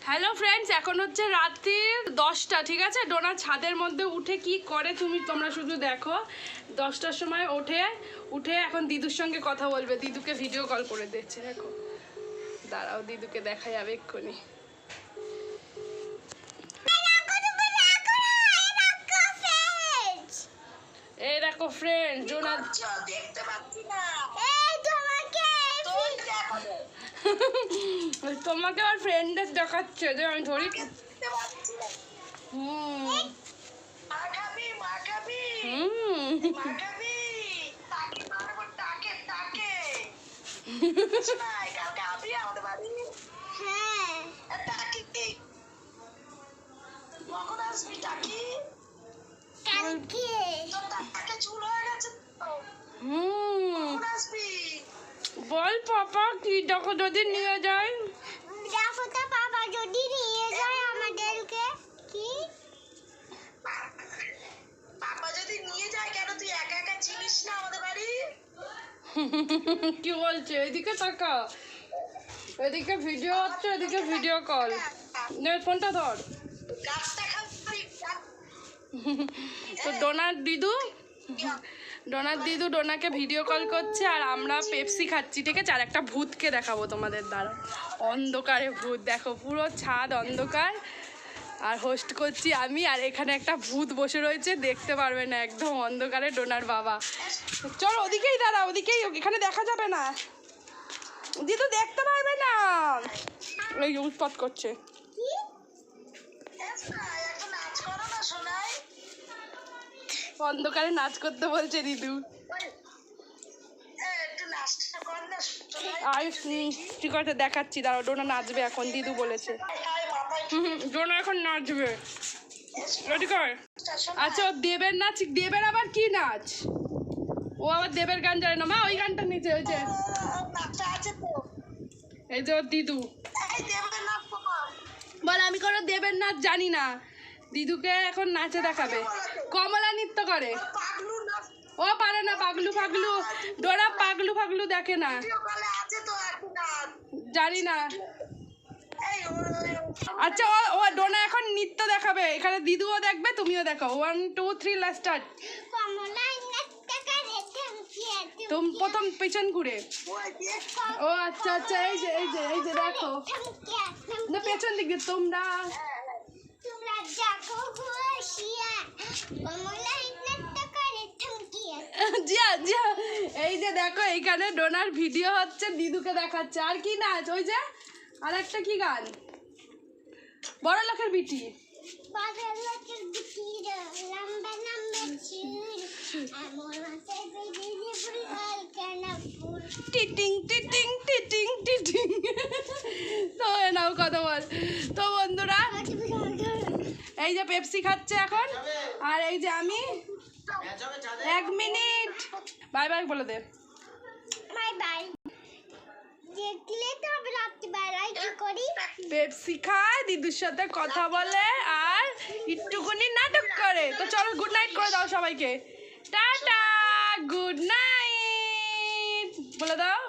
Hello friends, এখন হচ্ছে রাত্রির 10টা, ঠিক আছে। ডোনা ছাদের মধ্যে উঠে কি করে তোমরা শুধু দেখো। 10টার সময় উঠে এখন দিদুর সঙ্গে কথা বলবে, দিদুকে ভিডিও কল করে দিচ্ছে। দেখো, দাঁড়াও, দিদুকে দেখা যাবে এক্ষুনি। এই দেখো ফ্রেন্ড, ডোনা দেখতে পাচ্ছি না। তোমাকে আর ফ্রেন্ডের দেখাচ্ছে যে আমি ধরি। বল পাপা কি দেখো, যদি নিয়ে যায়। দেখো তো পাপা যদি নিয়ে যায় আমাদেরকে। কি পাপা যদি নিয়ে যায় কেন? তুই একা একা চিনিস না আমাদের বাড়ি? কি বলছে? এদিকে তাকা, এদিকে ভিডিও হচ্ছে, এদিকে ভিডিও কল। নে ফোনটা ধর। তো ডোনার দিদু ডোনাকে ভিডিও কল করছে আর আমরা পেপসি খাচ্ছি, ঠিক আছে। আর একটা ভূতকে দেখাবো তোমাদের দ্বারা, অন্ধকারে ভূত। দেখো, পুরো ছাদ অন্ধকার আর হোস্ট করছি আমি, আর এখানে একটা ভূত বসে রয়েছে, দেখতে পারবে না, একদম অন্ধকারে ডোনার বাবা। চল ওদিকেই দাঁড়া, ওদিকেই, এখানে দেখা যাবে না, দিদু দেখতে পারবে না। এই উৎপাত করছে, অন্ধকারে নাচ করতে বলছে দিদু। ঠিক আছে, দেখাচ্ছি, দাঁড়াও। ডোনা নাচবে এখন, দিদু বলেছে। ডোনা এখন নাচবে, রেডি কর। আচ্ছা, ও দেবের নাচ, দেবের আবার কি নাচ? ও আবার দেবের গান জানে না। মা, ওই গানটা নিচে, ওই যে এই যে ওর দিদু বল, আমি কোনো দেবের নাচ জানি না। দিদুকে এখন নাচে দেখাবে। কমলা নৃত্য করে, ও পারে না। পাগলু ফাগলু, ডোরা পাগলু ফাগলু দেখে না, জানি না। আচ্ছা, ও ডোনা এখন নৃত্য দেখাবে, এখানে দিদুও দেখবে, তুমিও দেখো। 1 2 3 স্টার্ট। তুমি প্রথম পেছন ঘুরে। ও আচ্ছা আচ্ছা, এই যে এই যে এই যে দেখো না, পেছন দিক দিয়ে তোমরা। জিয়া জিয়া, এই যে দেখো, এইখানে ডোনার ভিডিও হচ্ছে, দিদুকে দেখাচ্ছে। আর কি নাচ? ওই যে আর একটা কি গান, বড় লোকের বিটি। টিটিং টিটিং টিটিং টিটিং। তো নাও কথা বল। তো বন্ধুরা, এই যে পেপসি খাচ্ছে এখন, আর এই যে আমি। 1 মিনিট, বাই বাই বলে দে। Bye bye. দেখলে তো আমি রাত্রিবেলায় কি করি, পেপসি খায়, দিদুর সাথে কথা বলে, আর একটুখানি নাটক করে। তো চলো, গুড নাইট করে দাও সবাইকে। টাটা, গুড নাইট বলে দাও।